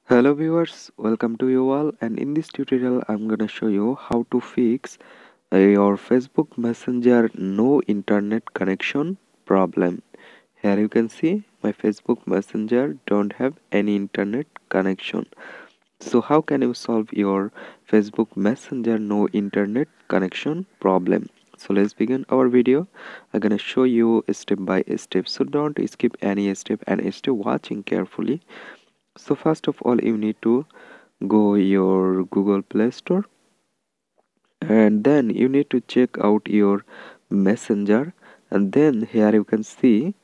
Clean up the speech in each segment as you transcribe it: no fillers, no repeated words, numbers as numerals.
Hello viewers, welcome to you all, and in this tutorial I'm gonna show you how to fix your Facebook Messenger no internet connection problem. Here you can see my Facebook Messenger don't have any internet connection. So how can you solve your Facebook Messenger no internet connection problem? So let's begin our video. I'm gonna show you step by step, so don't skip any step and stay watching carefully. So first of all, you need to go your Google Play Store, and then you need to check out your Messenger, and then here you can see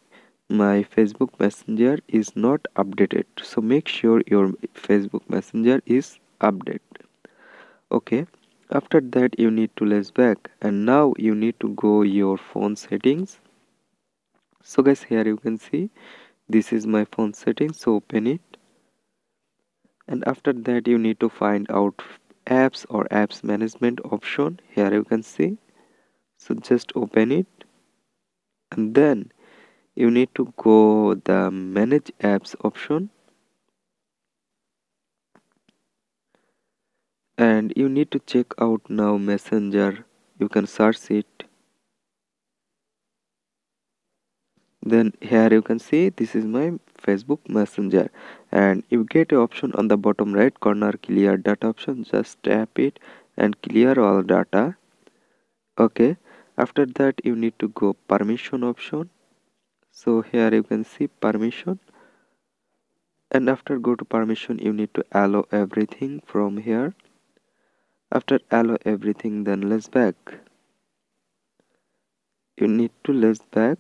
my Facebook Messenger is not updated, so make sure your Facebook Messenger is updated. Okay, after that you need to less back, and now you need to go your phone settings. So guys, here you can see this is my phone settings, so open it, and after that you need to find out apps or apps management option. Here you can see, so just open it, and then you need to go the manage apps option, and you need to check out now Messenger. You can search it, then here you can see this is my Facebook Messenger, and you get a option on the bottom right corner, clear data option. Just tap it and clear all data. Okay, after that you need to go permission option. So here you can see permission, and after go to permission you need to allow everything from here. After allow everything, then let's back, you need to let's back,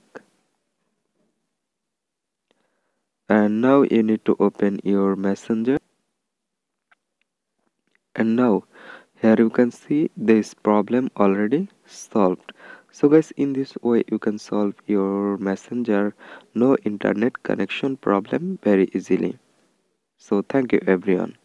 and now you need to open your Messenger, and now here you can see this problem already solved. So guys, in this way you can solve your Messenger no internet connection problem very easily. So thank you everyone.